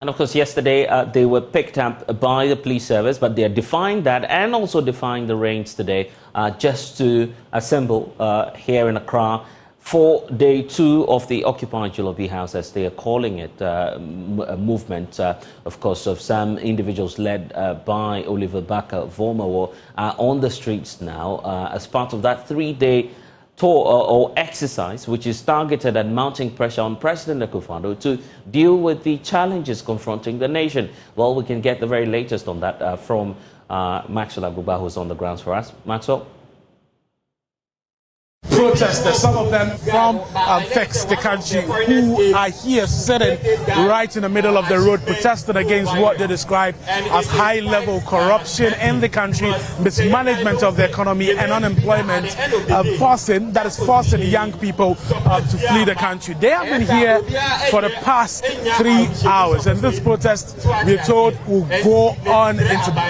And of course, yesterday they were picked up by the police service, but they are defying that and also defying the rains today just to assemble here in Accra for day 2 of the Occupy Julloby House, as they are calling it, a movement, of course, of some individuals led by Oliver Baka-Vormawo on the streets now as part of that 3-day tour or exercise, which is targeted at mounting pressure on President Akufo-Addo to deal with the challenges confronting the nation. Well, we can get the very latest on that from Maxwell Aguba, who's on the grounds for us. Maxwell? Protesters, some of them from the country, who are here sitting right in the middle of the road protesting against what they describe as high-level corruption in the country, mismanagement of the economy and unemployment, forcing young people to flee the country. They have been here for the past 3 hours, and this protest, we're told, will go on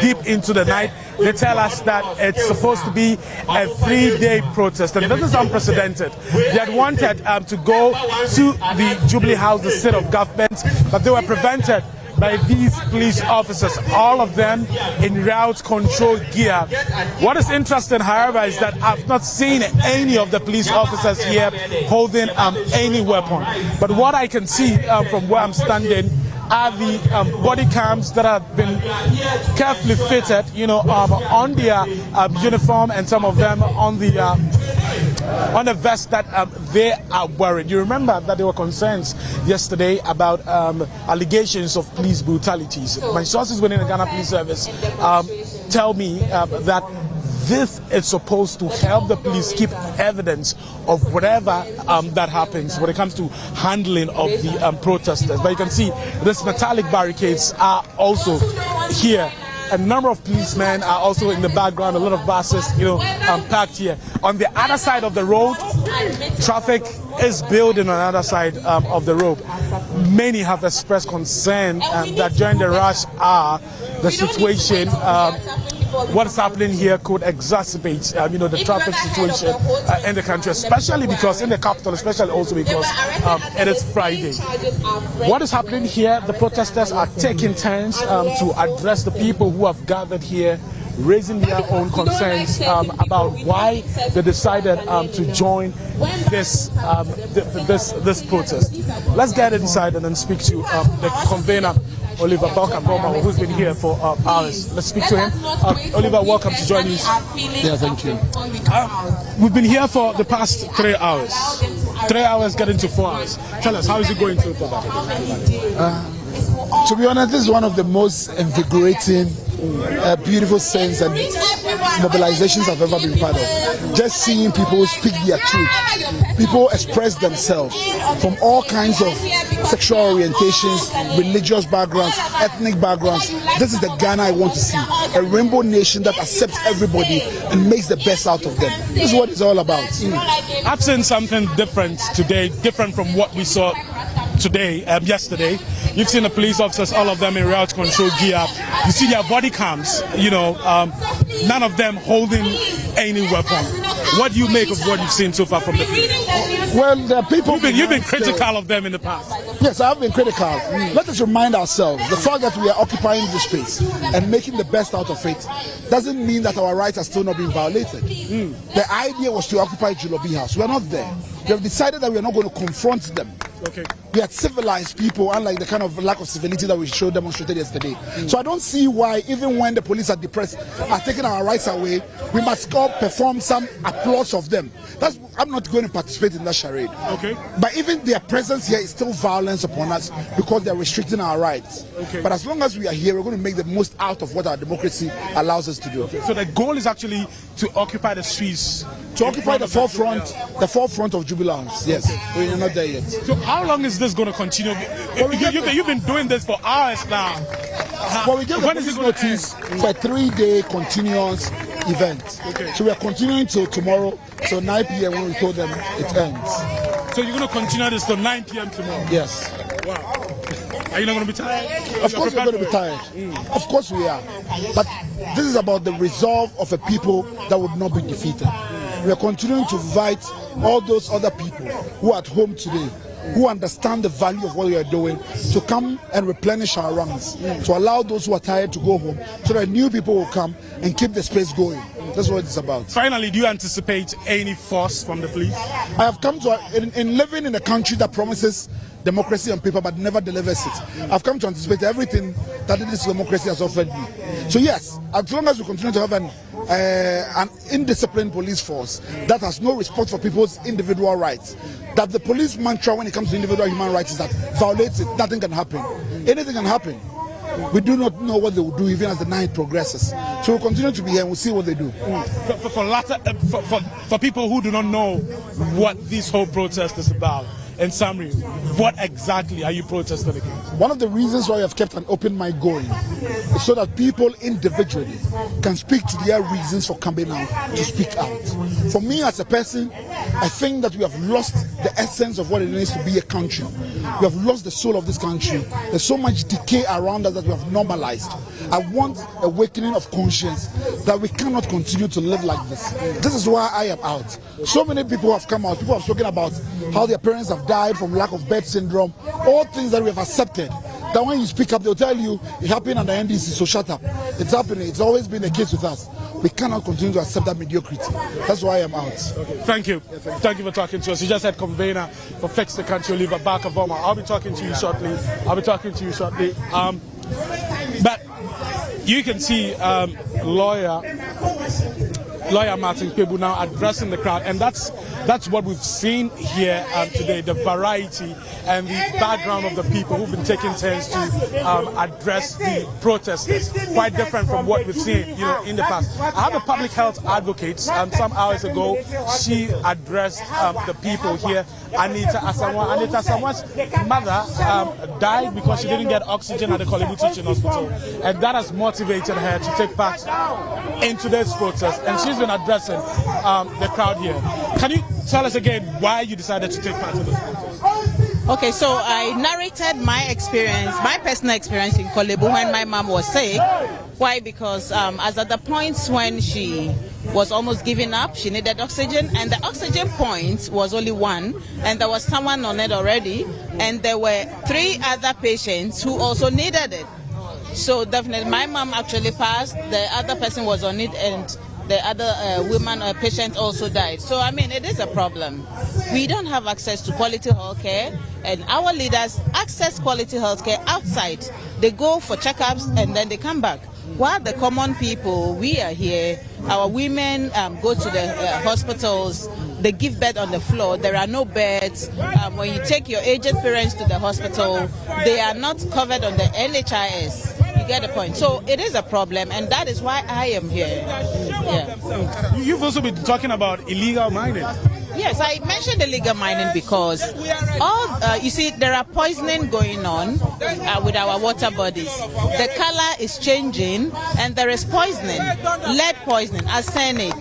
deep into the night. They tell us that it's supposed to be a 3-day protest, and this is unprecedented. They had wanted to go to the Jubilee House, the seat of government, but they were prevented by these police officers, all of them in route control gear. What is interesting, however, is that I've not seen any of the police officers here holding any weapon. But what I can see from where I'm standing are the body cams that have been carefully fitted, on their uniform, and some of them on the vest that they are wearing. You remember that there were concerns yesterday about allegations of police brutalities. My sources within the Ghana Police Service tell me that this is supposed to help the police keep evidence of whatever that happens when it comes to handling of the protesters. But you can see these metallic barricades are also here. A number of policemen are also in the background, a lot of buses, parked here. On the other side of the road, traffic is building on the other side of the road. Many have expressed concern that during the rush hour, the situation, what's happening here could exacerbate, the traffic situation in the country, especially because in the capital, especially also because it is Friday. What is happening here? The protesters are taking turns to address the people who have gathered here, raising their own concerns about why they decided to join this protest. Let's get inside and then speak to the convener, Oliver Baka-Vormawo, who's been here for hours. Let's speak to him. Oliver, welcome to join us. Yeah, thank you. We've been here for the past 3 hours. 3 hours getting to 4 hours. Tell us, how is it going so far? To be honest, this is one of the most invigorating, beautiful scenes and mobilizations I've ever been part of. Just seeing people speak their truth, people express themselves from all kinds of sexual orientations, religious backgrounds, ethnic backgrounds. This is the Ghana I want to see, a rainbow nation that accepts everybody and makes the best out of them. This is what it's all about. I've seen something different today, different from what we saw yesterday. You've seen the police officers, all of them in route control gear. You see their body cams, none of them holding any weapon. What do you make of what you've seen so far from the police? Well, the people... You've been critical of them in the past. Yes, I have been critical. Let us remind ourselves, the fact that we are occupying this space and making the best out of it doesn't mean that our rights are still not being violated. The idea was to occupy Julloby House. We are not there. We have decided that we are not going to confront them. Okay. We are civilized people, unlike the kind of lack of civility that we demonstrated yesterday. So I don't see why, even when the police are depressed, are taking our rights away, we must all perform some applause of them. I'm not going to participate in that charade. Okay. But even their presence here is still violence upon us because they're restricting our rights. Okay. But as long as we are here, we're going to make the most out of what our democracy allows us to do. Okay. So the goal is actually to occupy the streets. To occupy the forefront of Jubilee House. Yes, okay. We're not there yet. So how long is this going to continue? You've been doing this for hours now. Well, we gave the police notice for a 3-day continuous event. Okay. So we are continuing till tomorrow, so 9 p.m. when we told them it ends. So you're going to continue this till 9 p.m. tomorrow? Yes. Wow. Are you not going to be tired? Of course we're going to be tired. Of course we are. But this is about the resolve of a people that would not be defeated. We are continuing to invite all those other people who are at home today who understand the value of what we are doing to come and replenish our ranks, to allow those who are tired to go home, so that new people will come and keep the space going. That's what it's about. Finally, do you anticipate any force from the police? I have come to, in living in a country that promises democracy on paper but never delivers it, I've come to anticipate everything that this democracy has offered me. So yes, as long as we continue to have an indisciplined police force that has no respect for people's individual rights, that the police mantra when it comes to individual human rights is that violates it, nothing can happen. Anything can happen. We do not know what they will do even as the night progresses. So we'll continue to be here and we'll see what they do. For people who do not know what this whole protest is about, in summary, what exactly are you protesting against? One of the reasons why I've kept an open mic going is so that people individually can speak to their reasons for coming out to speak out. For me as a person, I think that we have lost the essence of what it means to be a country. We have lost the soul of this country. There's so much decay around us that we have normalized. I want a awakening of conscience that we cannot continue to live like this. This is why I am out. So many people have come out. People have spoken about how their parents have died from lack of bed syndrome. All things that we have accepted. That when you speak up, they'll tell you it happened at the NDC, so shut up. It's happening. It's always been the case with us. We cannot continue to accept that mediocrity. That's why I'm out. Okay. Thank you. Thank you for talking to us. You just had convener for Fix the Country, Oliver Barker-Voma. I'll be talking to you shortly. But you can see lawyer Martin Kwebu now addressing the crowd, and that's what we've seen here today, the variety and the background of the people who've been taking turns to address the protesters. Quite different from what we've seen, in the past. I have a public health advocate, some hours ago, she addressed the people here. Anita Asamoah's mother died because she didn't get oxygen at the Kolebu Teaching Hospital, and that has motivated her to take part in today's protest, and she's been addressing the crowd here. Can you tell us again why you decided to take part in this protest? Okay, so I narrated my experience, my personal experience in Kolebu when my mom was sick. Why? Because as at the points when she was almost giving up, she needed oxygen, and the oxygen point was only one, and there was someone on it already, and there were 3 other patients who also needed it. So definitely, my mom actually passed, the other person was on it, and the other patient also died. So, I mean, it is a problem. We don't have access to quality health care, and our leaders access quality health care outside. They go for checkups and then they come back. While the common people, we are here, our women go to the hospitals, they give birth on the floor, there are no beds. When you take your aged parents to the hospital, they are not covered on the NHIS. You get the point. So it is a problem, and that is why I am here. Yeah. You've also been talking about illegal mining. Yes, I mentioned illegal mining because you see, there are poisoning going on with our water bodies. The color is changing, and there is poisoning, lead poisoning, arsenic.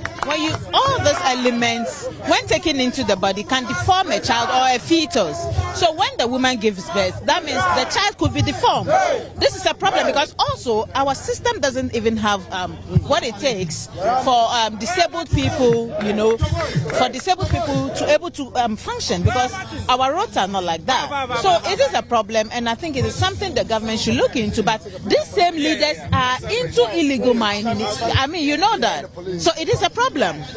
All those elements, when taken into the body, can deform a child or a fetus. So when the woman gives birth, that means the child could be deformed. This is a problem because also our system doesn't even have what it takes for disabled people, for disabled people to able to function, because our roads are not like that. So it is a problem, and I think it is something the government should look into. But these same leaders are into illegal mining. I mean, you know that. So it is a problem.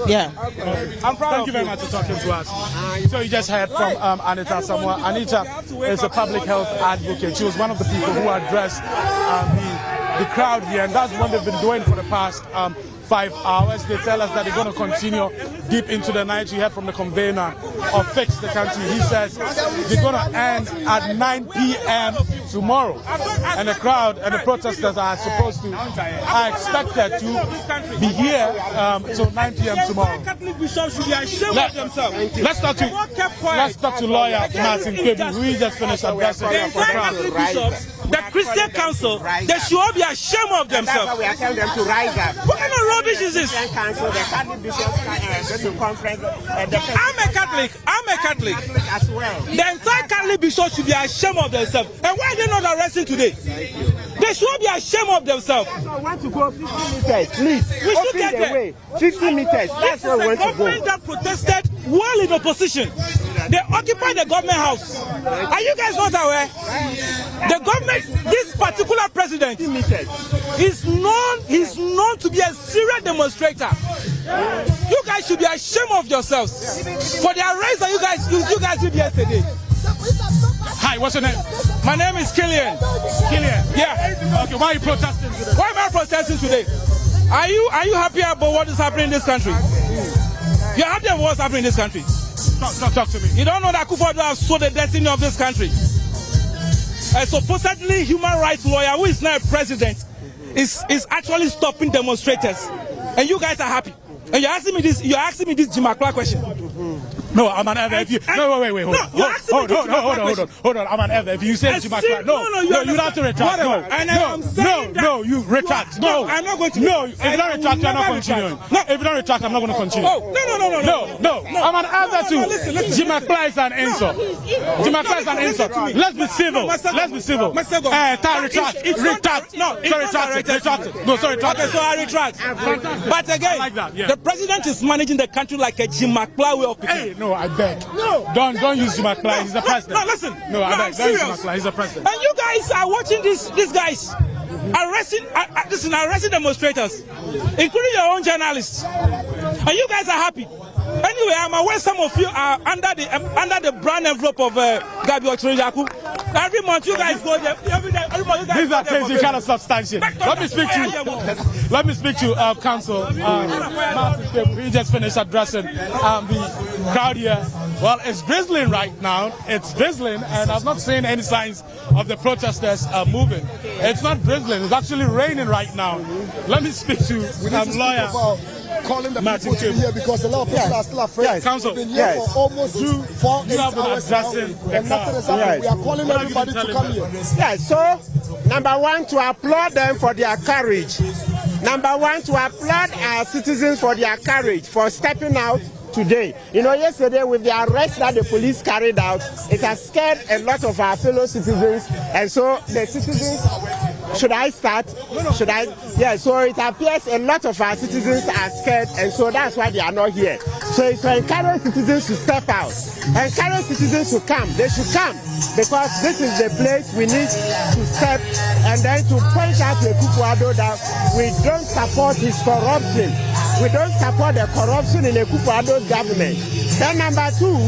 Yeah. Thank you very much for talking to us. So you just heard from Anita Asamoah. Anita is a public health advocate. She was one of the people who addressed the crowd here, and that's what they've been doing for the past 5 hours. They tell us that they're going to continue deep into the night. You heard from the convener of Fix the Country. He says they're going to end at 9 p.m. tomorrow. And the crowd and the protesters are expected to be here till 9 p.m. tomorrow. Let's talk to lawyer Martin Kwebu, who just finished addressing the crowd. The Christian Council, they should all be ashamed of themselves. That's why we are telling them to rise up. What kind of rubbish is this? The Council, the Catholic bishops, the conference. I'm a Catholic as well. The entire Catholic bishops should be ashamed of themselves. And why are they not arresting today? They should all be ashamed of themselves. I want to go 50 meters, please. We should get there. 50 meters. That's where we want to go. This is a government that protested while in opposition. They occupy the government house. Are you guys not aware? The government, this particular president, is known to be a serious demonstrator. You guys should be ashamed of yourselves for the arrest that you guys did yesterday. Hi, what's your name? My name is Killian. Killian. Yeah. Okay, why are you protesting today? Why am I protesting today? Are you happy about what is happening in this country? You're happy about what's happening in this country? Talk to me. You don't know that Akufo-Addo has sold the destiny of this country. A supposedly human rights lawyer who is now a president is actually stopping demonstrators, and you guys are happy. And you're asking me this Jim Accra question. No, I'm an ever. If you no, wait, hold on. I'm an ever. If you say Jim Accra, no, you have to retract. No, you retract. No, I'm not going to. No, if you don't retract, I'm not continuing. No, if you don't retract, I'm not going to continue. No. I'm an ever too. Jim Accra is an insult. Jim Accra is an insult. Let's be civil. Retract. No, retract it. No, sorry, retract. Okay, so I retract. But again, the president is managing the country like a Jim Accra way of Hey, no, I beg. No. Don't use Jim Accra. He's the president. No, listen. No, I beg. Don't use Jim Accra. He's the president. And you guys are watching these guys arresting demonstrators, including your own journalists. And you guys are happy. Anyway, I'm aware some of you are under the brand envelope of Gabi Ochorejaku. Every month you guys go there. Every month you guys These are crazy kind of substantiation. Let me speak to Council Martin. He just finished addressing the crowd here. Well, it's drizzling right now. It's drizzling, and I've not seen any signs of the protesters moving. It's not drizzling. It's actually raining right now. Let me speak to lawyer. Calling the people to be here because a lot of people are still afraid. Yes. Council. We've been here for almost 4 hours now, and nothing is happening. We are calling everybody to come here. Yes, so number one, to applaud them for their courage. Number one, to applaud our citizens for their courage, for stepping out today. You know, yesterday with the arrest that the police carried out, it has scared a lot of our fellow citizens, and so the citizens. Should I start? Should I? Yeah, so it appears a lot of our citizens are scared, and so that's why they are not here. So it's to encourage citizens to step out, encourage citizens to come. They should come because this is the place we need to step, and then to point out to Akufo-Addo that we don't support his corruption. We don't support the corruption in Akufo-Addo's government. Then number two,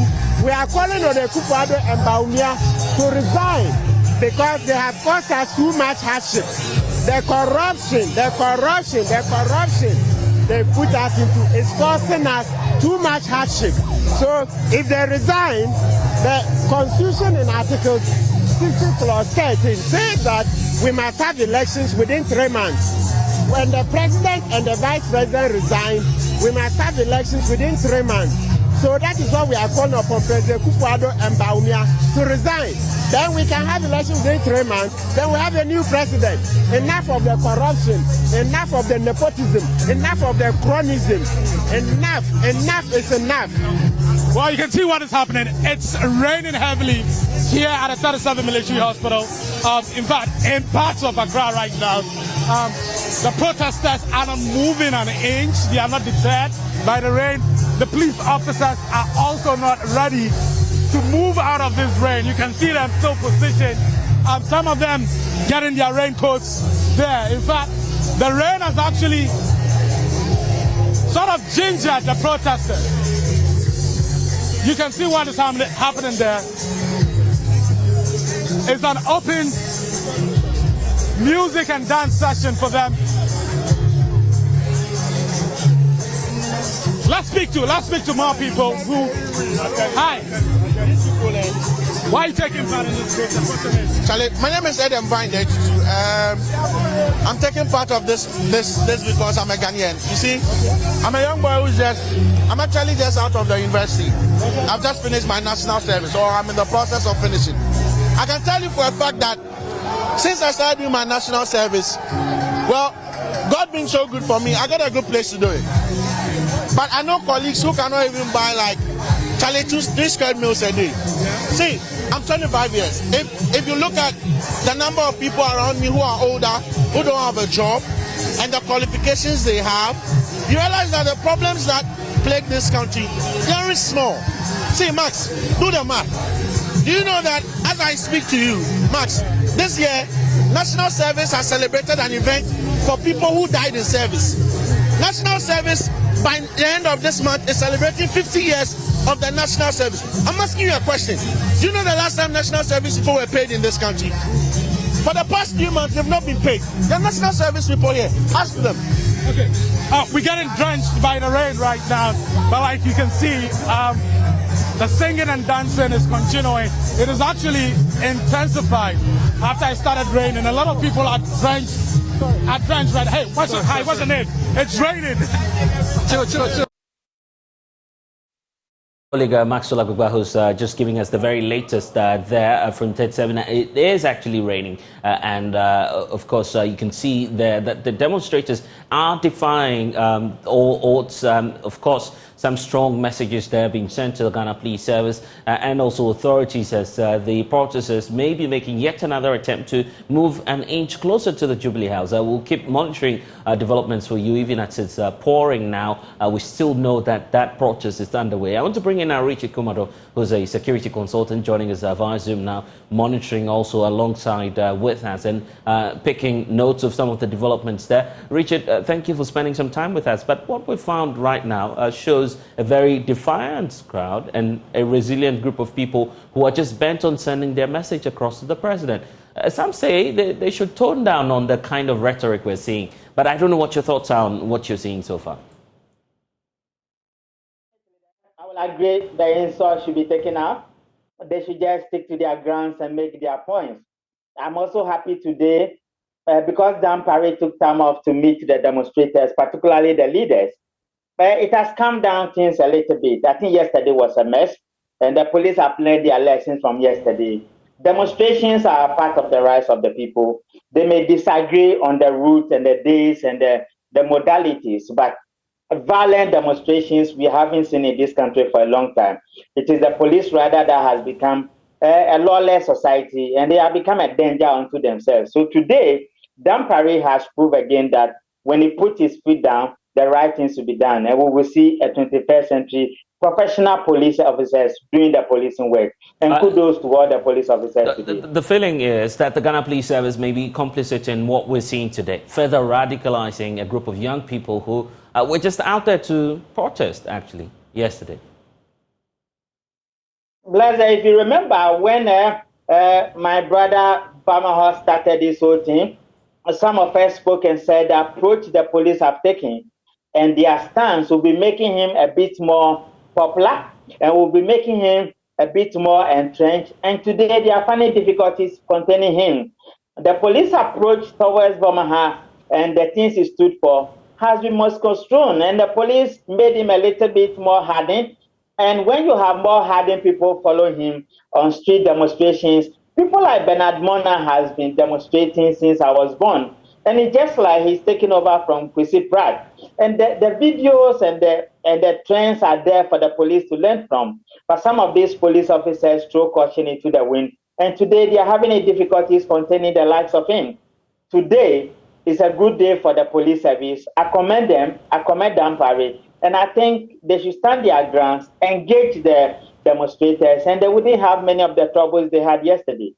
we are calling on Akufo-Addo and Bawumia to resign, because they have caused us too much hardship. The corruption they put us into is causing us too much hardship. So if they resign, the Constitution in Article 60 Clause 13 says that we must have elections within 3 months. When the president and the vice president resign, we must have elections within 3 months. So that is why we are calling upon President Akufo-Addo and Bawumia to resign. Then we can have elections within 3 months. Then we have a new president. Enough of the corruption. Enough of the nepotism. Enough of the chronism. Enough is enough. Well, you can see what is happening. It's raining heavily here at the 37 Military Hospital. In fact, in parts of Accra right now, the protesters are not moving an inch. They are not deterred by the rain. The police officers are also not ready to move out of this rain. You can see them still positioned. Some of them getting their raincoats there. In fact, the rain has actually sort of gingered the protesters. You can see what is happening there. It's an open music and dance session for them. Let's speak to more people who. Hi. Why are you taking part in this protest? What's your name? Charlie, my name is Adam Bindage. I'm taking part of this because I'm a Ghanaian. You see, I'm a young boy I'm actually just out of the university. I've just finished my national service, or I'm in the process of finishing. I can tell you for a fact that since I started doing my national service, well, God being so good for me, I got a good place to do it. But I know colleagues who cannot even buy like Charlie 3 square meals a day. See, I'm 25 years. If you look at the number of people around me who are older, who don't have a job, and the qualifications they have, you realize that the problems that plague this country, they are small. See, Max, do the math. Do you know that as I speak to you, Max, this year, National Service has celebrated an event for people who died in service. National Service, by the end of this month, is celebrating 50 years of the National Service. I'm asking you a question. Do you know the last time National Service people were paid in this country? For the past few months, they've not been paid. The National Service people here, ask them. Okay. We're getting drenched by the rain right now, but like you can see, the singing and dancing is continuing. It is actually intensified after it started raining. A lot of people are drenched. Right? Hey, what's your name? It's raining. Chill. Colleague Maxwell Agbagba, who's just giving us the very latest there from 37. It is actually raining, and of course you can see there that the demonstrators are defying all odds. Of course, some strong messages there being sent to the Ghana Police Service and also authorities as the protesters may be making yet another attempt to move an inch closer to the Jubilee House. We'll keep monitoring developments for you even as it's pouring now. We still know that that protest is underway. I want to bring in Richard Kumado, who's a security consultant, joining us via Zoom now, monitoring also alongside with us and picking notes of some of the developments there. Richard, thank you for spending some time with us. But what we found right now shows a very defiant crowd and a resilient group of people who are just bent on sending their message across to the president. Some say they should tone down on the kind of rhetoric we're seeing. But I don't know what your thoughts are on what you're seeing so far. I will agree the insult should be taken out. They should just stick to their grounds and make their points. I'm also happy today because Dan Parry took time off to meet the demonstrators, particularly the leaders. It has calmed down things a little bit. I think yesterday was a mess, and the police have learned their lessons from yesterday. Demonstrations are part of the rights of the people. They may disagree on the route and the days and the modalities, but violent demonstrations we haven't seen in this country for a long time. It is the police rather that has become a lawless society, and they have become a danger unto themselves. So today, Dan Parry has proved again that when he put his feet down, the right things to be done, and we will see a 21st century professional police officers doing the policing work. And kudos to all the police officers today. The feeling is that the Ghana Police Service may be complicit in what we're seeing today, further radicalizing a group of young people who were just out there to protest, actually, yesterday. Blazer, if you remember when my brother Bamaho started this whole thing, some of us spoke and said the approach the police have taken and their stance will be making him a bit more popular and will be making him a bit more entrenched. And today they are finding difficulties containing him. The police approach towards Bamaha and the things he stood for has been misconstrued, and the police made him a little bit more hardened. And when you have more hardened people follow him on street demonstrations, people like Bernard Mona has been demonstrating since I was born. And it's just like he's taking over from Kwesi Pratt. And the videos and the trends are there for the police to learn from. But some of these police officers throw caution into the wind. And today they are having difficulties containing the likes of him. Today is a good day for the police service. I commend them. I commend Dan Parry. And I think they should stand their grounds, engage the demonstrators, and they wouldn't have many of the troubles they had yesterday.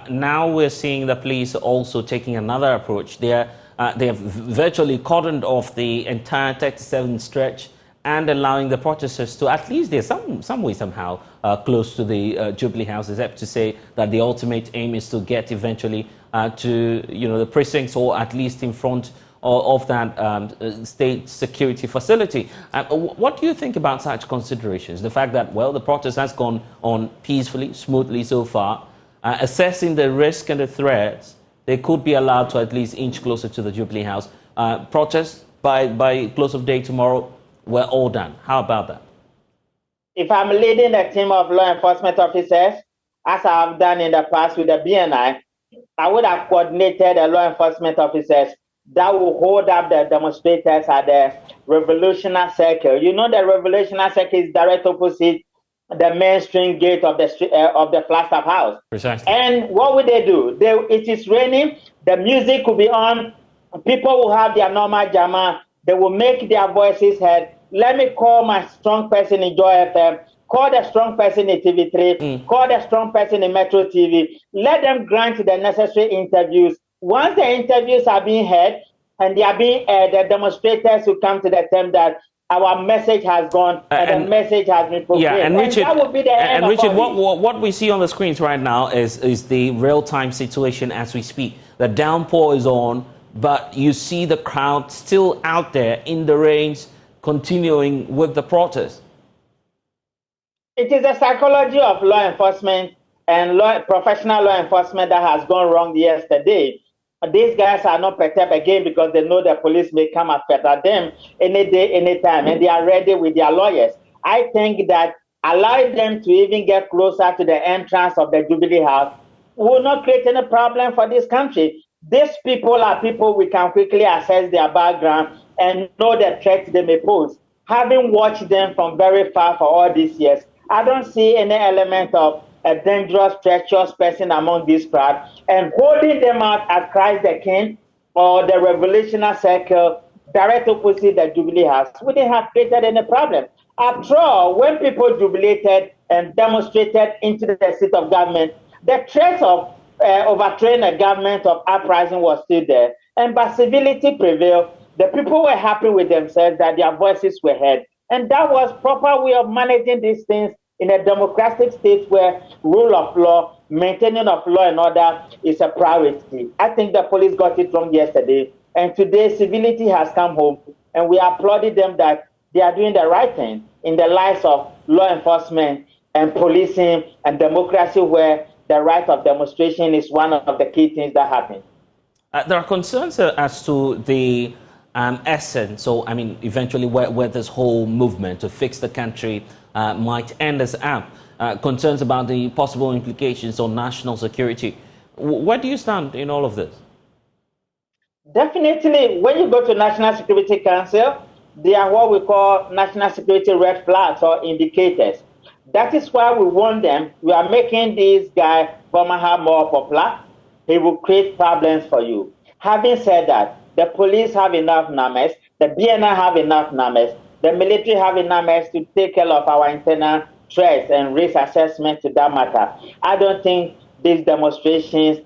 Now we're seeing the police also taking another approach. They have virtually cordoned off the entire 37 stretch and allowing the protesters to at least, there's some way somehow close to the Jubilee House, except to say that the ultimate aim is to get eventually to the precincts or at least in front of that state security facility. What do you think about such considerations? The fact that, well, the protest has gone on peacefully, smoothly so far, assessing the risk and the threats, they could be allowed to at least inch closer to the Jubilee House. Protests by close of day tomorrow, we're all done. How about that? If I'm leading a team of law enforcement officers, as I have done in the past with the BNI, I would have coordinated the law enforcement officers that will hold up the demonstrators at the Revolutionary Circle. You know, the Revolutionary Circle is direct opposite the mainstream gate of the Flagstaff House. Precisely. And what would they do? It is raining, the music will be on, people will have their normal jama, they will make their voices heard. Let me call my strong person in Joy FM call the strong person in TV3, call the strong person in Metro TV, let them grant the necessary interviews. Once the interviews are being heard and they are being the demonstrators who come to the term that our message has gone and the message has been proclaimed. Yeah, and Richard, that would be the end and Richard, of all what we see on the screens right now is the real-time situation as we speak. The downpour is on, but you see the crowd still out there in the rains, continuing with the protest. It is the psychology of law enforcement and professional law enforcement that has gone wrong yesterday. These guys are not perturbed again because they know the police may come after them any day, any time, and they are ready with their lawyers. I think that allowing them to even get closer to the entrance of the Jubilee House will not create any problem for this country. These people are people we can quickly assess their background and know the threats they may pose. Having watched them from very far for all these years, I don't see any element of a dangerous, treacherous person among this crowd, and holding them out at Christ the King or the Revolutionary Circle, direct opposite the Jubilee House, wouldn't have created any problem. After all, when people jubilated and demonstrated into the seat of government, the threat of overthrowing a government of uprising was still there, and but civility prevailed. The people were happy with themselves that their voices were heard, and that was proper way of managing these things in a democratic state where rule of law, maintaining of law and order is a priority. I think the police got it wrong yesterday, and today civility has come home, and we applauded them that they are doing the right thing in the lives of law enforcement and policing and democracy, where the right of demonstration is one of the key things that happen. There are concerns as to the essence, so I mean, eventually where this whole movement to fix the country might end us up. Concerns about the possible implications on national security. Where do you stand in all of this? Definitely, when you go to National Security Council, they are what we call national security red flags or indicators. That is why we want them. We are making this guy, Bomaha, more popular. He will create problems for you. Having said that, the police have enough numbers, the BNI have enough numbers, the military have enough numbers to take care of our internal threats and risk assessment to that matter. I don't think these demonstrations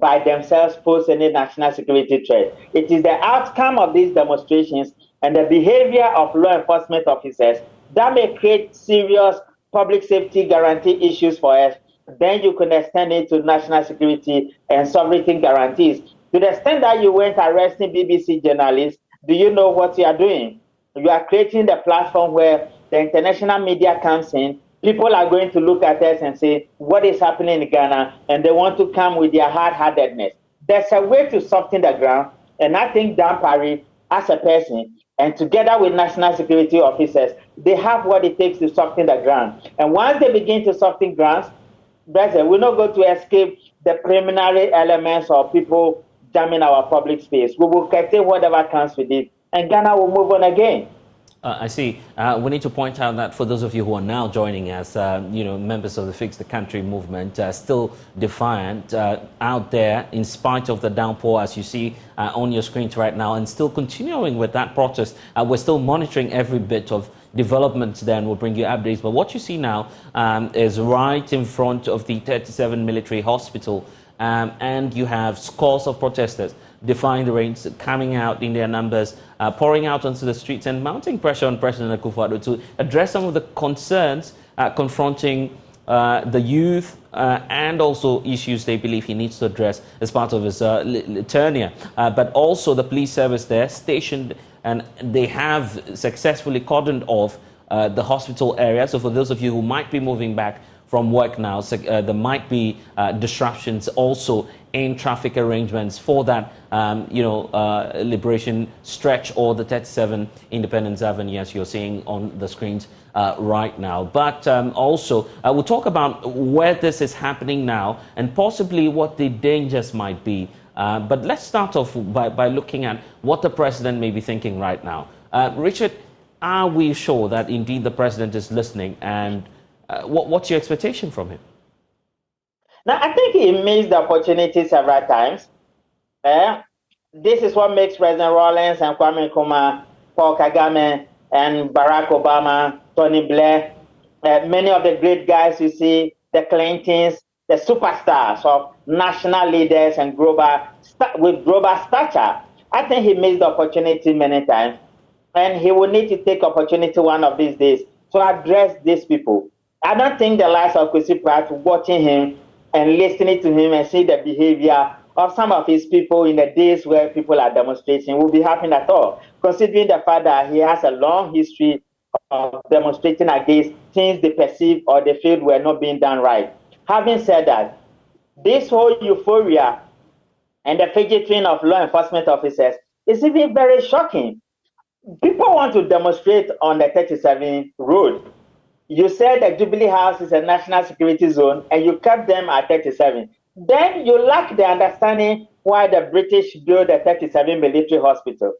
by themselves pose any national security threat. It is the outcome of these demonstrations and the behavior of law enforcement officers that may create serious public safety guarantee issues for us. Then you can extend it to national security and sovereignty guarantees. To the extent that you went arresting BBC journalists, do you know what you are doing? You are creating the platform where the international media comes in. People are going to look at us and say, what is happening in Ghana? And they want to come with their hard-heartedness. There's a way to soften the ground. And I think Dan Parry, as a person, and together with national security officers, they have what it takes to soften the ground. And once they begin to soften grounds, we're not going to escape the preliminary elements of people jamming our public space. We will curtail whatever comes with it, and Ghana will move on again. I see. We need to point out that for those of you who are now joining us, members of the Fix the Country movement, still defiant out there in spite of the downpour, as you see on your screens right now, and still continuing with that protest. We're still monitoring every bit of developments there, and we'll bring you updates. But what you see now is right in front of the 37 military hospital, and you have scores of protesters defying the rains, coming out in their numbers, pouring out onto the streets and mounting pressure on President Akufo-Addo to address some of the concerns confronting the youth and also issues they believe he needs to address as part of his tenure. But also the police service there stationed, and they have successfully cordoned off the hospital area. So for those of you who might be moving back from work now, there might be disruptions also in traffic arrangements for that, Liberation Stretch or the 37 Independence Avenue, as you're seeing on the screens right now. But also, we'll talk about where this is happening now and possibly what the dangers might be. But let's start off by looking at what the president may be thinking right now. Richard, are we sure that indeed the president is listening, and what's your expectation from him? Now, I think he missed the opportunity several times. This is what makes President Rawlings and Kwame Nkrumah, Paul Kagame, and Barack Obama, Tony Blair, many of the great guys you see, the Clintons, the superstars of national leaders and with global stature. I think he missed the opportunity many times, and he will need to take opportunity one of these days to address these people. I don't think the likes of Kwesi Pratt watching him and listening to him and see the behavior of some of his people in the days where people are demonstrating will be happening at all, considering the fact that he has a long history of demonstrating against things they perceive or they feel were not being done right. Having said that, this whole euphoria and the fidgeting of law enforcement officers is even very shocking. People want to demonstrate on the 37 road. You said that Jubilee House is a national security zone and you kept them at 37. Then you lack the understanding why the British built the 37 military hospital.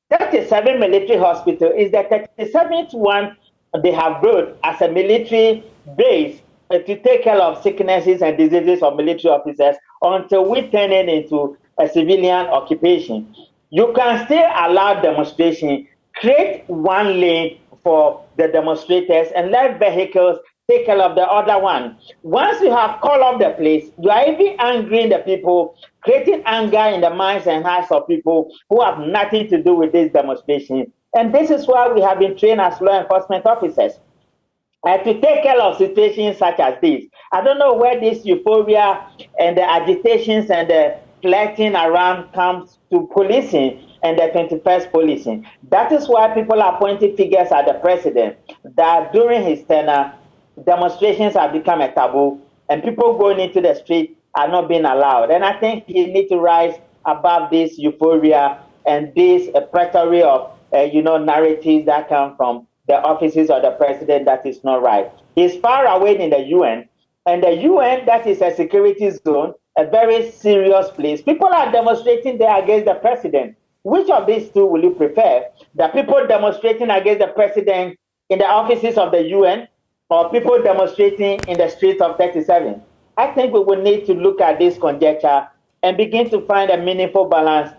37 military hospital is the 37th one they have built as a military base to take care of sicknesses and diseases of military officers until we turn it into a civilian occupation. You can still allow demonstration, create one lane for the demonstrators and let vehicles take care of the other one. Once you have called off the place, you are even angering the people, creating anger in the minds and hearts of people who have nothing to do with this demonstration. And this is why we have been trained as law enforcement officers to take care of situations such as this. I don't know where this euphoria and the agitations and the flirting around comes to policing and the 21st policing. That is why people are pointing fingers at the president, that during his tenure, demonstrations have become a taboo and people going into the street are not being allowed. And I think he needs to rise above this euphoria and this pretery of narratives that come from the offices of the president. That is not right. He's far away in the UN, and the UN, that is a security zone, a very serious place. People are demonstrating there against the president. Which of these two will you prefer? The people demonstrating against the president in the offices of the UN, or people demonstrating in the streets of 37? I think we will need to look at this conjecture and begin to find a meaningful balance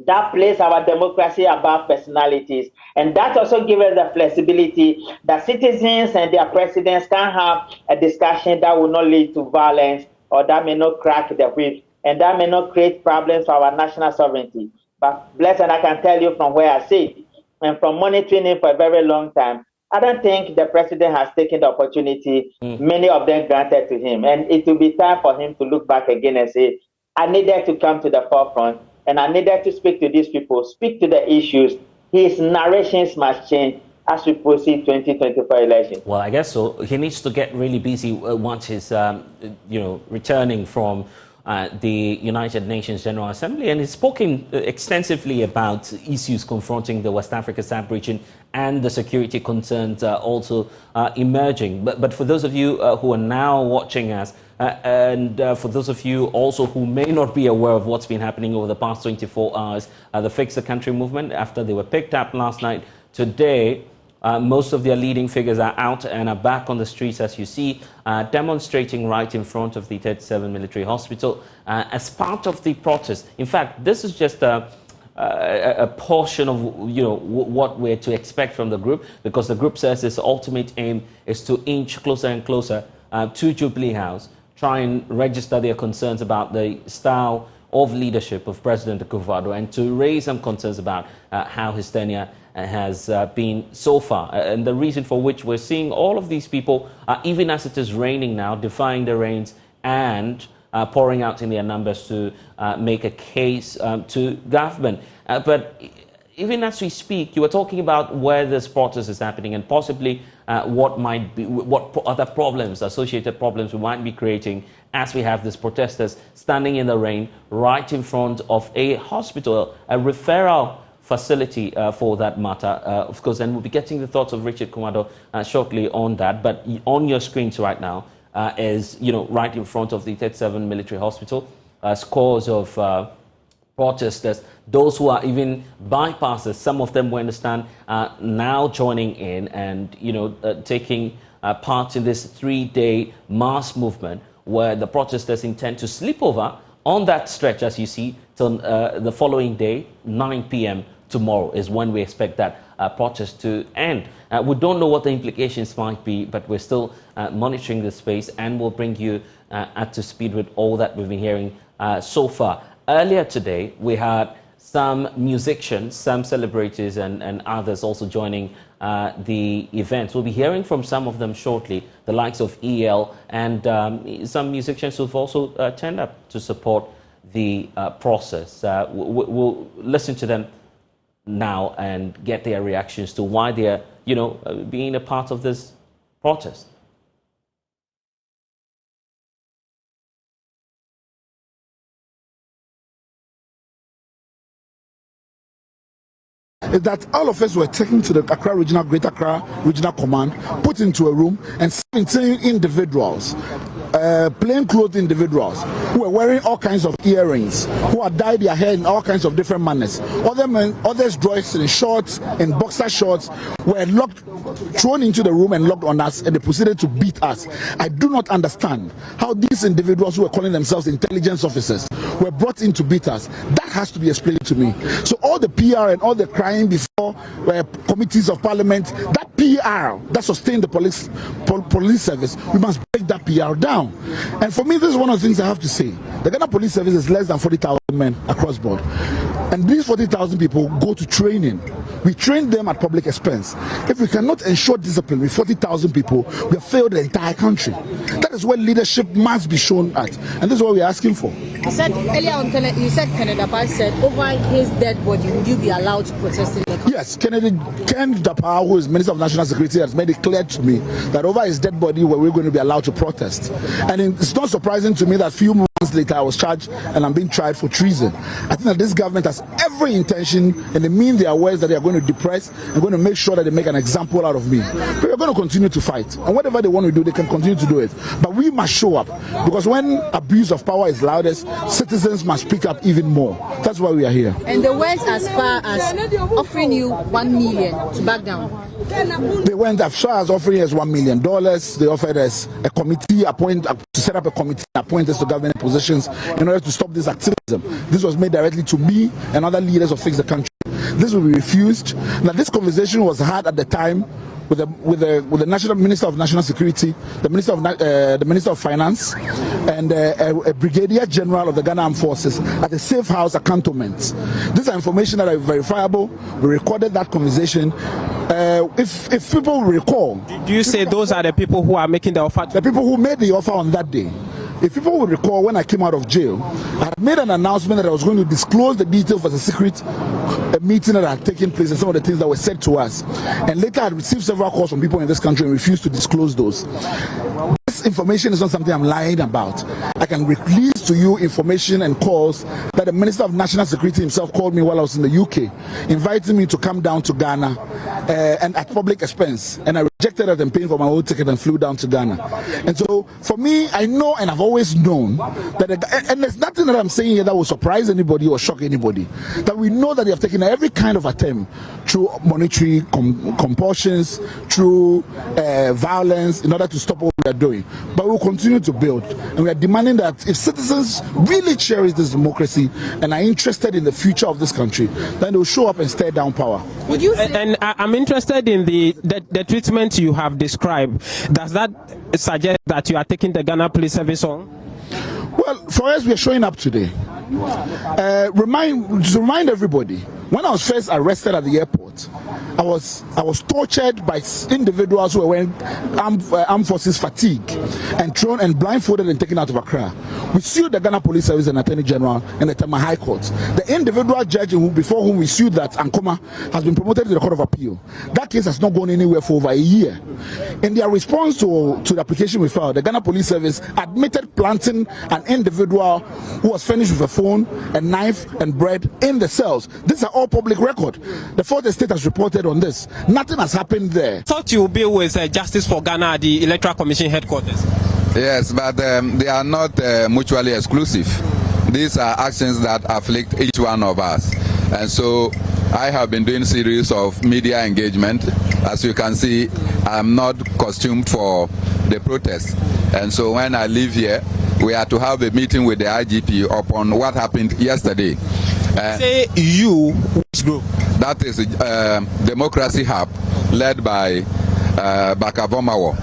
that places our democracy above personalities. And that also gives us the flexibility that citizens and their presidents can have a discussion that will not lead to violence or that may not crack the whip and that may not create problems for our national sovereignty. But blessed, I can tell you from where I sit and from monitoring him for a very long time, I don't think the president has taken the opportunity, many of them granted to him. And it will be time for him to look back again and say, I needed to come to the forefront and I needed to speak to these people, speak to the issues. His narrations must change as we proceed 2024 election. Well, I guess so. He needs to get really busy once he's, returning from the United Nations General Assembly, and he's spoken extensively about issues confronting the West Africa sub-region and the security concerns also emerging. But for those of you who are now watching us, and for those of you also who may not be aware of what's been happening over the past 24 hours, the Fix the Country movement, after they were picked up last night, today, most of their leading figures are out and are back on the streets, as you see, demonstrating right in front of the 37 military hospital as part of the protest. In fact, this is just a portion of what we're to expect from the group, because the group says its ultimate aim is to inch closer and closer to Jubilee House, try and register their concerns about the style of leadership of President Akufo-Addo, and to raise some concerns about how his tenure has been so far, and the reason for which we're seeing all of these people, even as it is raining now, defying the rains and pouring out in their numbers to make a case to government. But even as we speak, you were talking about where this protest is happening and possibly what other problems, associated problems we might be creating as we have these protesters standing in the rain right in front of a hospital, a referral facility for that matter, of course, and we'll be getting the thoughts of Richard Kumado shortly on that. But on your screens right now is, right in front of the 37 military hospital, scores of protesters, those who are even bypassers, some of them we understand now joining in and, taking part in this 3-day mass movement where the protesters intend to sleep over on that stretch, as you see, till the following day, 9 p.m., tomorrow is when we expect that protest to end. We don't know what the implications might be, but we're still monitoring the space, and we'll bring you up to speed with all that we've been hearing so far. Earlier today, we had some musicians, some celebrities, and others also joining the event. We'll be hearing from some of them shortly, the likes of EL and some musicians who've also turned up to support the process. We'll listen to them now and get their reactions to why they're, being a part of this protest. Is that all of us were taken to the Greater Accra Regional Command, put into a room, and 17 individuals, plainclothes individuals, who were wearing all kinds of earrings, who had dyed their hair in all kinds of different manners. Others dressed in shorts, in boxer shorts, were thrown into the room and locked on us, and they proceeded to beat us. I do not understand how these individuals who were calling themselves intelligence officers were brought in to beat us. That has to be explained to me. So all the PR and all the crying before committees of parliament, that PR that sustained the police service, we must break that PR down. And for me, this is one of the things I have to say. The Ghana Police Service is less than 40,000 men across board. And these 40,000 people go to training. We train them at public expense. If we cannot ensure discipline with 40,000 people, we have failed the entire country. That is where leadership must be shown at. And this is what we're asking for. You said earlier on, you said Kennedy Dapar said, over his dead body, would you be allowed to protest in the country? Yes, Kennedy Dapar, who is Minister of National Security, has made it clear to me that over his dead body, we're going to be allowed to protest. And it's not surprising to me that a few months later I was charged and I'm being tried for treason. I think that this government has every intention, and they mean their words, that they are going to depress and going to make sure that they make an example out of me. But we're going to continue to fight, and whatever they want to do, they can continue to do it. But we must show up, because when abuse of power is loudest, citizens must speak up even more. That's why we are here. And they went as far as offering you $1 million to back down. They went as far as offering us $1 million. They offered us a committee, to set up a committee, appoint us to government positions in order to stop this activism. This was made directly to me and other leaders of Fix the Country. This will be refused. Now, this conversation was had at the time with the National Minister of National Security, the Minister of Finance, and a Brigadier General of the Ghana Armed Forces at the Safe House at Cantonment. These are information that are verifiable. We recorded that conversation. If people recall, do you say those are the people who are making the offer? The people who made the offer on that day. If people will recall, when I came out of jail, I had made an announcement that I was going to disclose the details of the secret meeting that had taken place and some of the things that were said to us. And later I had received several calls from people in this country and refused to disclose those. This information is not something I'm lying about. I can release to you information and calls that the Minister of National Security himself called me while I was in the UK, inviting me to come down to Ghana and at public expense. And I rejected it and paid for my own ticket and flew down to Ghana. And so for me, I know, and I've always known that, and there's nothing that I'm saying here that will surprise anybody or shock anybody, that we know that they have taken every kind of attempt through monetary compulsions, through violence, in order to stop what we are doing. But we'll continue to build, and we are demanding that if citizens really cherish this democracy and are interested in the future of this country, then they will show up and stare down power. Would you? And I'm interested in the treatment you have described. Does that suggest that you are taking the Ghana Police Service on? Well, for us, we are showing up today. To remind everybody, when I was first arrested at the airport, I was tortured by individuals who were wearing armed forces fatigue and thrown and blindfolded and taken out of Accra. We sued the Ghana Police Service and Attorney General and the Tema High Court. The individual judge before whom we sued, that Ankoma, has been promoted to the Court of Appeal. That case has not gone anywhere for over a year. In their response to the application we filed, the Ghana Police Service admitted planting an individual who was furnished with a phone, a knife, and bread in the cells. These are all public record. The Fourth Estate has reported on this. Nothing has happened there. I thought you would be with Justice for Ghana at the Electoral Commission headquarters. Yes, but they are not mutually exclusive. These are actions that afflict each one of us. And so I have been doing a series of media engagement. As you can see, I'm not costumed for the protest. And so when I leave here, we are to have a meeting with the IGP upon what happened yesterday. Say you, which group? that is Democracy Hub, led by Bakavomawo.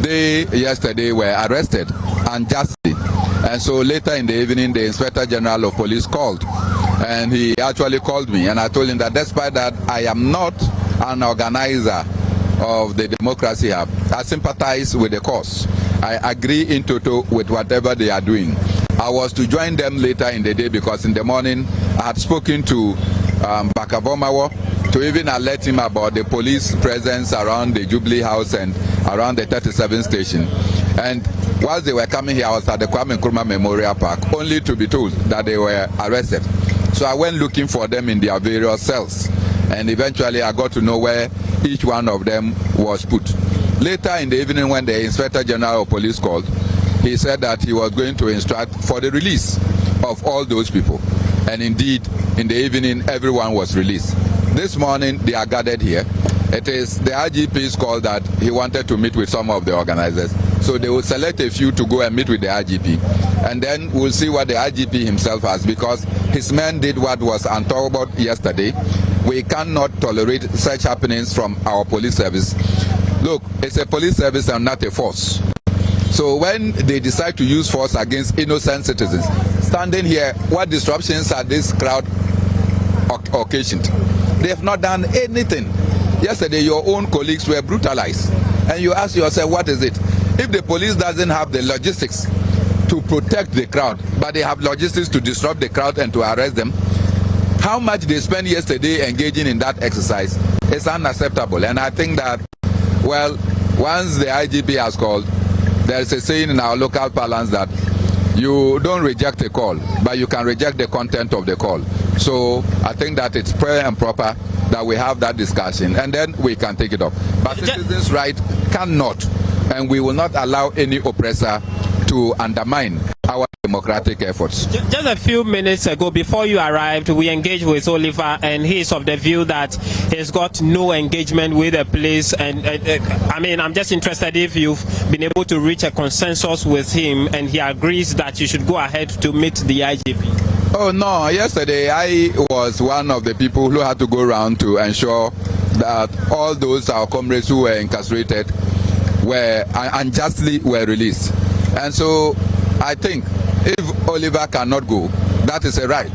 They yesterday were arrested unjustly, and so later in the evening the Inspector General of Police called, and he actually called me, and I told him that despite that I am not an organizer of the Democracy Hub, I sympathize with the cause. I agree in toto with whatever they are doing. I was to join them later in the day because in the morning I had spoken to Bakavomawo to even alert him about the police presence around the Jubilee House and around the 37th station. And whilst they were coming here, I was at the Kwame Nkrumah Memorial Park, only to be told that they were arrested. So I went looking for them in their various cells, and eventually I got to know where each one of them was put. Later in the evening, when the Inspector General of Police called, he said that he was going to instruct for the release of all those people. And indeed, in the evening, everyone was released. This morning, they are gathered here. It is the IGP's call that he wanted to meet with some of the organizers. So they will select a few to go and meet with the IGP. And then we'll see what the IGP himself has, because his men did what was untoward yesterday. We cannot tolerate such happenings from our police service. Look, it's a police service and not a force. So when they decide to use force against innocent citizens, standing here, what disruptions are this crowd occasioned? They have not done anything. Yesterday, your own colleagues were brutalized. And you ask yourself, what is it? If the police doesn't have the logistics to protect the crowd, but they have logistics to disrupt the crowd and to arrest them, how much they spent yesterday engaging in that exercise is unacceptable. And I think that, well, once the IGP has called, there is a saying in our local parlance that you don't reject a call, but you can reject the content of the call. So I think that it's fair and proper that we have that discussion, and then we can take it up. But citizens' right cannot, and we will not allow any oppressor to undermine our democratic efforts. Just a few minutes ago, before you arrived, we engaged with Oliver, and he is of the view that he's got no engagement with the police. And I mean, I'm just interested if you've been able to reach a consensus with him, and he agrees that you should go ahead to meet the IGP. Oh no, yesterday I was one of the people who had to go around to ensure that all those our comrades who were incarcerated were unjustly were released. And so I think if Oliver cannot go, that is a right.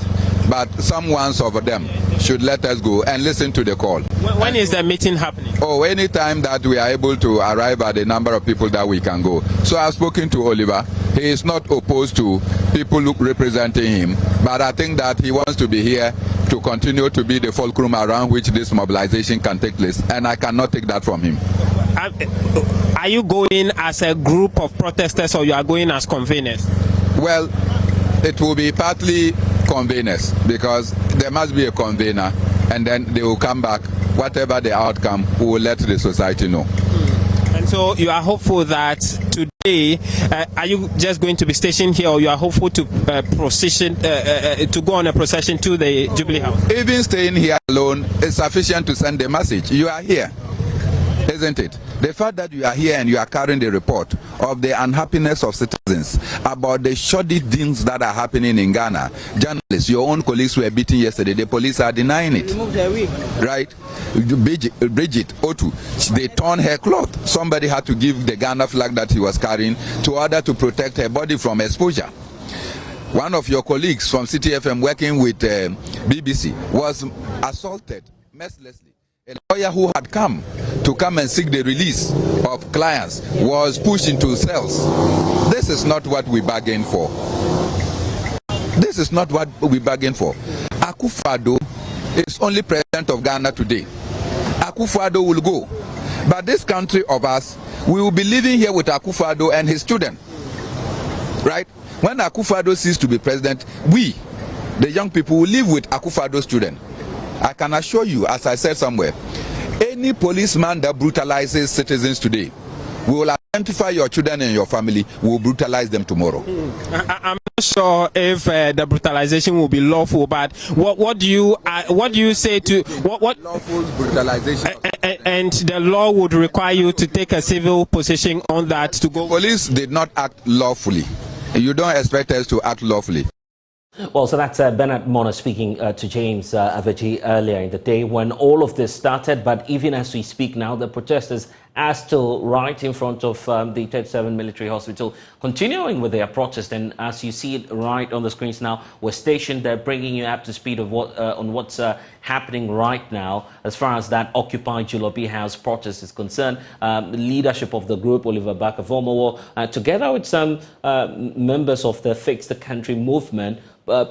But some ones of them should let us go and listen to the call. When is the meeting happening? Oh, anytime that we are able to arrive at the number of people that we can go. So I've spoken to Oliver. He is not opposed to people representing him, but I think that he wants to be here to continue to be the fulcrum around which this mobilization can take place, and I cannot take that from him. Are you going as a group of protesters, or you are going as conveners? Well, it will be partly conveners, because there must be a convener, and then they will come back. Whatever the outcome, we will let the society know. And so you are hopeful that today, are you just going to be stationed here, or you are hopeful to to go on a procession to the Jubilee House? Even staying here alone is sufficient to send a message. You are here, isn't it? The fact that you are here and you are carrying the report of the unhappiness of citizens about the shoddy things that are happening in Ghana. Journalists, your own colleagues were beaten yesterday. The police are denying it. Right? Bridget Otu, they torn her cloth. Somebody had to give the Ghana flag that he was carrying to order to protect her body from exposure. One of your colleagues from City FM working with BBC was assaulted mercilessly. A lawyer who had come and seek the release of clients was pushed into cells. This is not what we bargained for. This is not what we bargained for. Akufo-Addo is only president of Ghana today. Akufo-Addo will go. But this country of us, we will be living here with Akufo-Addo and his children. Right? When Akufo-Addo ceases to be president, we, the young people, will live with Akufo-Addo's children. I can assure you, as I said somewhere, any policeman that brutalizes citizens today, we will identify your children and your family, we will brutalize them tomorrow. I'm not sure if the brutalization will be lawful, but what do you say to what lawful brutalization? And the law would require you to take a civil position on that to go. Police did not act lawfully. You don't expect us to act lawfully. Well, so that's Bernard Mona speaking to James Aveji earlier in the day when all of this started. But even as we speak now, the protesters are still right in front of the 37 Military Hospital, continuing with their protest. And as you see it right on the screens now, we're stationed there, bringing you up to speed of what on what's happening right now as far as that Occupy Julobi House protest is concerned. The leadership of the group, Oliver Barker-Vormawor, together with some members of the Fix the Country movement,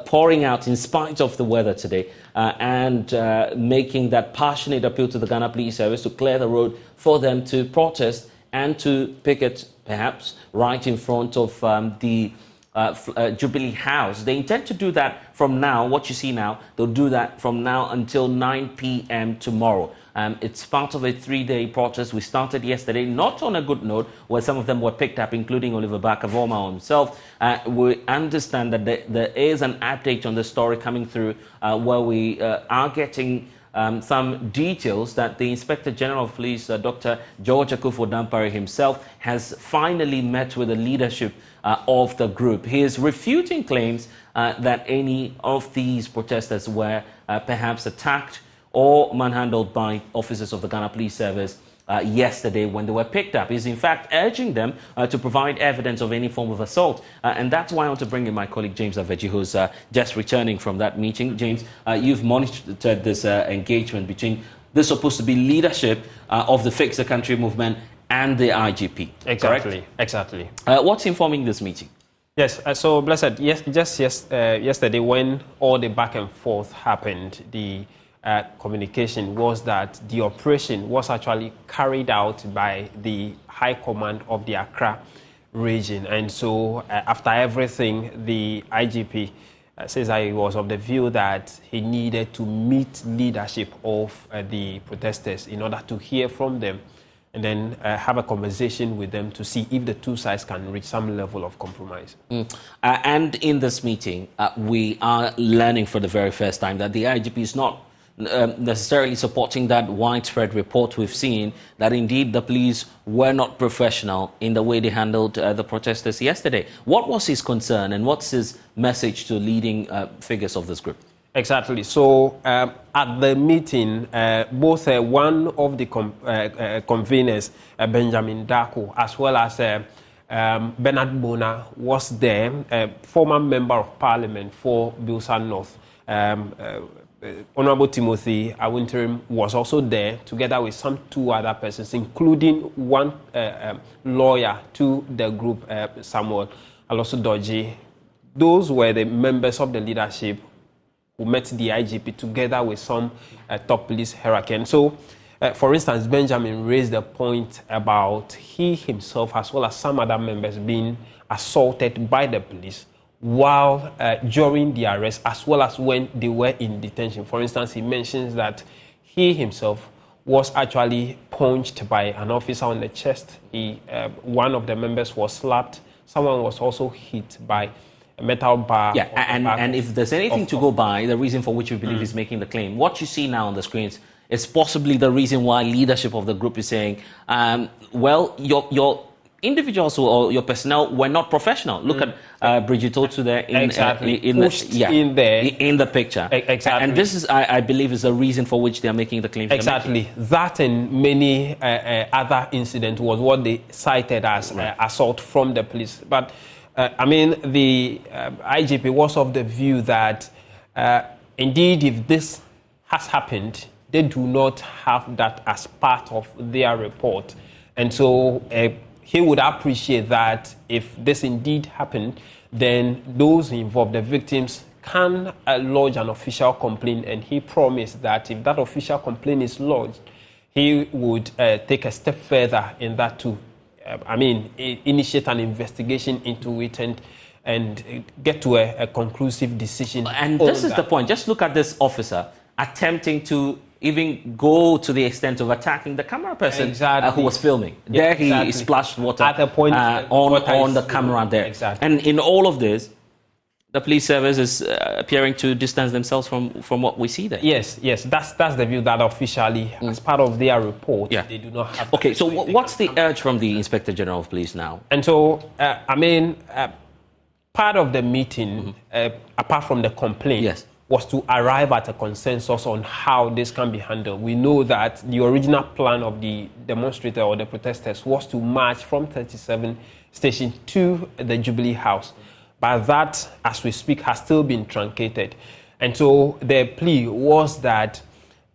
pouring out in spite of the weather today and making that passionate appeal to the Ghana Police Service to clear the road for them to protest and to picket, perhaps, right in front of the Jubilee House. They intend to do that from now. What you see now, they'll do that from now until 9 p.m. tomorrow. It's part of a 3-day protest. We started yesterday, not on a good note, where some of them were picked up, including Oliver Barker-Vormawor himself. We understand that there is an update on the story coming through where we are getting some details that the Inspector General of Police, Dr. George Akufo-Dampare himself, has finally met with the leadership of the group. He is refuting claims that any of these protesters were perhaps attacked or manhandled by officers of the Ghana Police Service yesterday when they were picked up. He's in fact urging them to provide evidence of any form of assault. And that's why I want to bring in my colleague James Aveji, who's just returning from that meeting. James, you've monitored this engagement between this supposed to be leadership of the Fix the Country movement and the IGP. Exactly, correct? exactly. What's informing this meeting? Yes, so Blessed, yesterday when all the back and forth happened, the communication was that the operation was actually carried out by the High Command of the Accra region. And so after everything, the IGP says that he was of the view that he needed to meet leadership of the protesters in order to hear from them and then have a conversation with them to see if the two sides can reach some level of compromise. And in this meeting, we are learning for the very first time that the IGP is not necessarily supporting that widespread report we've seen that indeed the police were not professional in the way they handled the protesters yesterday. What was his concern and what's his message to leading figures of this group? Exactly. So at the meeting, both one of the conveners, Benjamin Dako, as well as Bernard Mona was there, a former member of parliament for Bilsa North. Honorable Timothy Awinterim was also there, together with some 2 other persons, including one lawyer to the group, Samuel Alosu-Doji. Those were the members of the leadership who met the IGP together with some top police hierarchy. And so, for instance, Benjamin raised the point about he himself, as well as some other members, being assaulted by the police while during the arrest, as well as when they were in detention. For instance, he mentions that he himself was actually punched by an officer on the chest. One of the members was slapped. Someone was also hit by a metal bar. Yeah, and if there's anything to go by, the reason for which we believe he's making the claim, what you see now on the screens is possibly the reason why leadership of the group is saying, well, your individuals or your personnel were not professional. Look at Bridget Otu there in the picture. Exactly. And this is, I believe, is the reason for which they are making the claim. Exactly. That and many other incidents was what they cited as assault from the police. But I mean, the IGP was of the view that indeed, if this has happened, they do not have that as part of their report. And so he would appreciate that if this indeed happened, then those involved, the victims, can lodge an official complaint. And he promised that if that official complaint is lodged, he would take a step further in that to initiate an investigation into it and get to a conclusive decision. And this is the point. Just look at this officer attempting to even go to the extent of attacking the camera person who was filming. There he splashed water at a point on the camera there. Exactly. And in all of this, the police service is appearing to distance themselves from what we see there. Yes, that's the view that officially, as part of their report, they do not have. Okay, so what's the urge from the Inspector General of Police now? And so, part of the meeting, apart from the complaint, was to arrive at a consensus on how this can be handled. We know that the original plan of the demonstrator or the protesters was to march from 37 Station to the Jubilee House. But that, as we speak, has still been truncated. And so the plea was that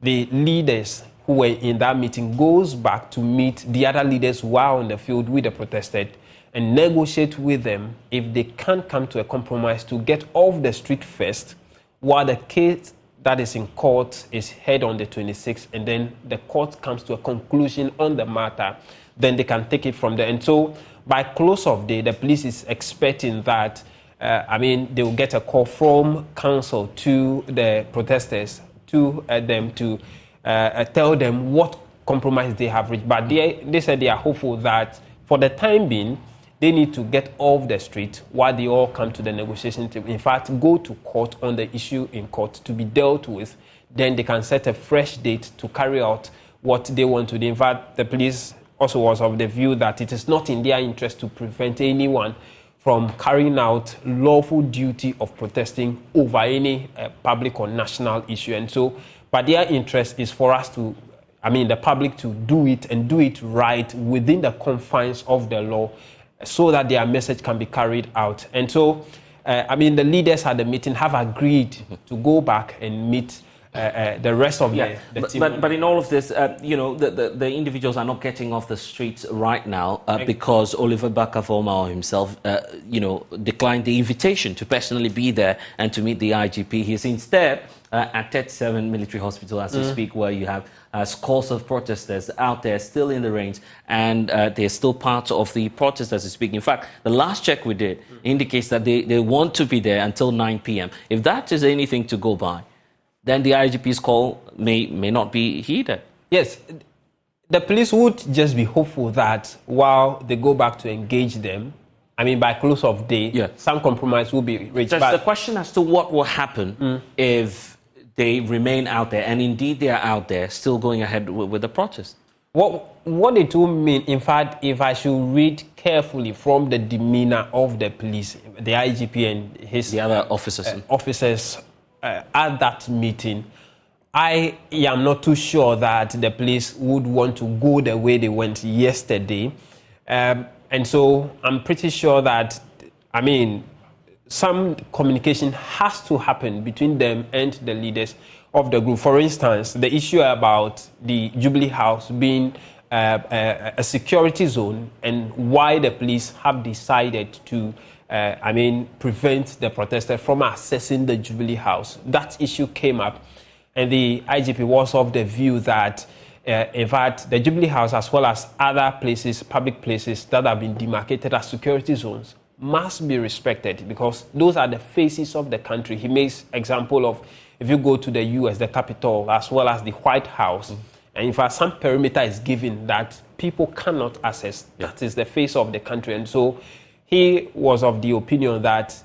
the leaders who were in that meeting goes back to meet the other leaders who are on the field with the protesters and negotiate with them if they can't come to a compromise to get off the street first, while the case that is in court is heard on the 26th, and then the court comes to a conclusion on the matter, then they can take it from there. And so by close of day, the police is expecting that, they will get a call from council to the protesters, to them to tell them what compromise they have reached. But they said they are hopeful that for the time being, they need to get off the street while they all come to the negotiation table. In fact, go to court on the issue in court to be dealt with. Then they can set a fresh date to carry out what they want to do. In fact, the police also was of the view that it is not in their interest to prevent anyone from carrying out lawful duty of protesting over any public or national issue. And so, but their interest is for us to, the public to do it and do it right within the confines of the law, so that their message can be carried out. And so, the leaders at the meeting have agreed to go back and meet the rest of the team. But in all of this, the individuals are not getting off the streets right now because Oliver Bakafoma himself, declined the invitation to personally be there and to meet the IGP. He's instead at 37 Military Hospital as we speak, where you have scores of protesters out there still in the range, and they're still part of the protest as we speak. In fact, the last check we did indicates that they want to be there until 9 p.m. If that is anything to go by, then the IGP's call may not be heeded. Yes, the police would just be hopeful that while they go back to engage them, by close of day, some compromise will be reached. Just the question as to what will happen if they remain out there, and indeed they are out there, still going ahead with the protest. What it will mean, in fact, if I should read carefully from the demeanor of the police, the IGP and the other officers at that meeting, I am not too sure that the police would want to go the way they went yesterday. And so I'm pretty sure that, some communication has to happen between them and the leaders of the group. For instance, the issue about the Jubilee House being a security zone and why the police have decided to, prevent the protesters from accessing the Jubilee House. That issue came up, and the IGP was of the view that, in fact, the Jubilee House, as well as other places, public places that have been demarcated as security zones, must be respected because those are the faces of the country. He makes example of, if you go to the US, the Capitol, as well as the White House, and in fact, some perimeter is given that people cannot access. That is the face of the country. And so he was of the opinion that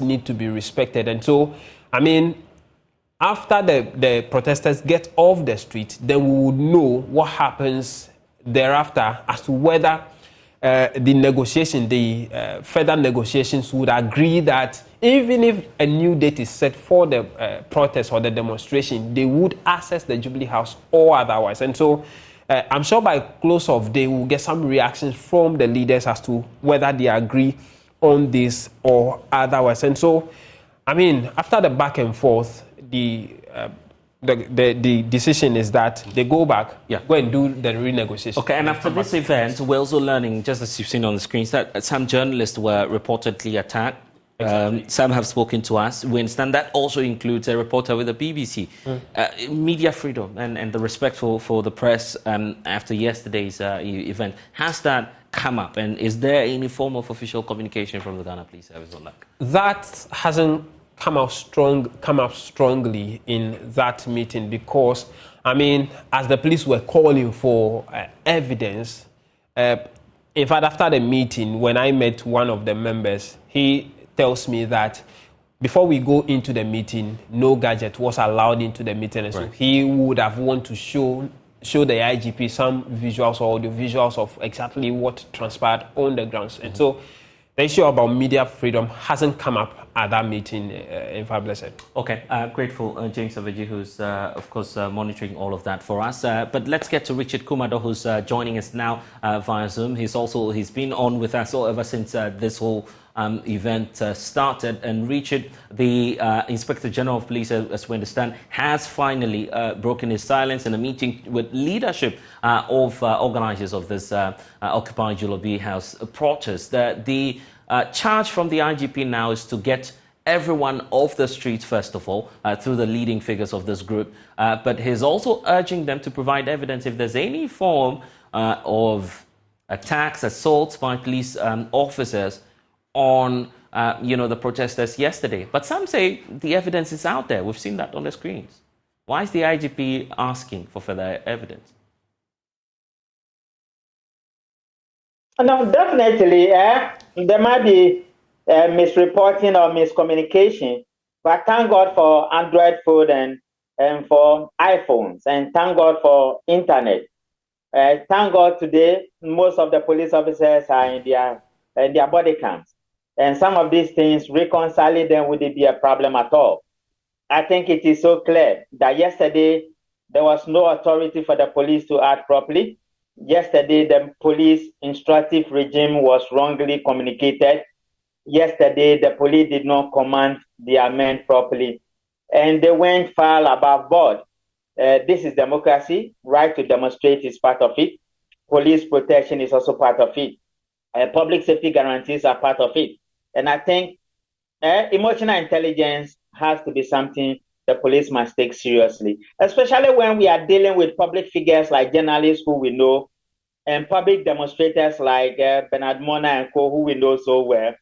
need to be respected. And so, after the protesters get off the street, then we would know what happens thereafter as to whether the further negotiations would agree that even if a new date is set for the protest or the demonstration, they would access the Jubilee House or otherwise. And so I'm sure by close of day, we'll get some reactions from the leaders as to whether they agree on this or otherwise. And so, after the back and forth, the decision is that they go back, go and do the renegotiation. Okay, and after this event, we're also learning, just as you've seen on the screens, that some journalists were reportedly attacked. Exactly. Some have spoken to us. We understand that also includes a reporter with the BBC. Media freedom and the respect for the press after yesterday's event. Has that come up? And is there any form of official communication from the Ghana Police Service on that? That hasn't come up strongly in that meeting because, as the police were calling for evidence, in fact, after the meeting, when I met one of the members, he tells me that before we go into the meeting, no gadget was allowed into the meeting. And so he would have wanted to show the IGP some visuals or audio visuals of exactly what transpired on the grounds. And so the issue about media freedom hasn't come up at that meeting in Fablessed. Okay, grateful James Aveji, who's of course monitoring all of that for us. But let's get to Richard Kumado, who's joining us now via Zoom. He's been on with us ever since this whole event started. And Richard, the Inspector General of Police, as we understand, has finally broken his silence in a meeting with leadership of organizers of this Occupy Julloby House protest. The charge from the IGP now is to get everyone off the streets, first of all, through the leading figures of this group. But he's also urging them to provide evidence if there's any form of attacks, assaults by police officers on the protesters yesterday. But some say the evidence is out there. We've seen that on the screens. Why is the IGP asking for further evidence? No, definitely. There might be misreporting or miscommunication, but thank God for Android phone and for iPhones, and thank God for internet. Thank God today most of the police officers are in their body cams. And some of these things, reconciling them wouldn't be a problem at all. I think it is so clear that yesterday there was no authority for the police to act properly. Yesterday, the police instructive regime was wrongly communicated. Yesterday, the police did not command their men properly, and they went far above board. This is democracy. Right to demonstrate is part of it. Police protection is also part of it. Public safety guarantees are part of it. And I think emotional intelligence has to be something the police must take seriously, especially when we are dealing with public figures like journalists who we know, and public demonstrators like Bernard Mona and co, who we know so well.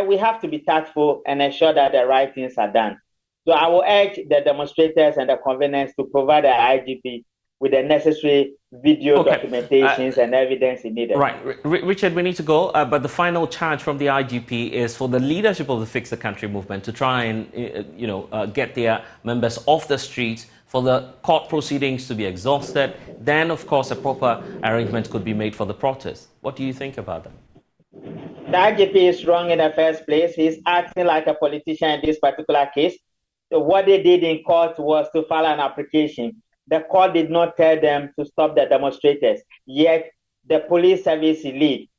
We have to be tactful and ensure that the right things are done. So I will urge the demonstrators and the conveners to provide the IGP with the necessary video documentations and evidence needed. Right, Richard, we need to go, but the final charge from the IGP is for the leadership of the Fix the Country movement to try and, get their members off the streets, for the court proceedings to be exhausted. Then, of course, a proper arrangement could be made for the protest. What do you think about that? The IGP is wrong in the first place. He's acting like a politician in this particular case. So what they did in court was to file an application. The court did not tell them to stop the demonstrators, yet the police service elite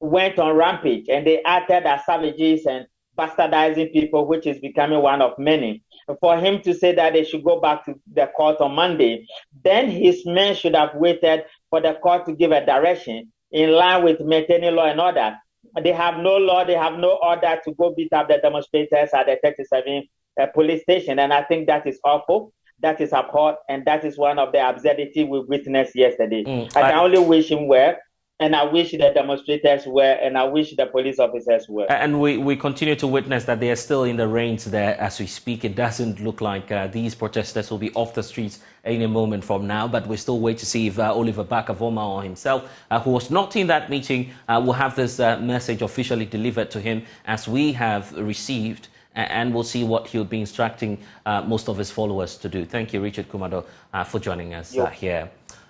went on rampage and they acted as savages and bastardizing people, which is becoming one of many. For him to say that they should go back to the court on Monday, then his men should have waited for the court to give a direction in line with maintaining law and order. They have no law, they have no order to go beat up the demonstrators at the 37 police station, and I think that is awful. That is abhorrent, and that is one of the absurdity we witnessed yesterday. I can only wish him well, and I wish the demonstrators well, and I wish the police officers well. And we continue to witness that they are still in the range there as we speak. It doesn't look like these protesters will be off the streets any moment from now, but we still wait to see if Oliver Bakavoma or himself, who was not in that meeting, will have this message officially delivered to him as we have received. And we'll see what he'll be instructing most of his followers to do. Thank you, Richard Kumado, for joining us here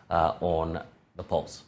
on The Pulse.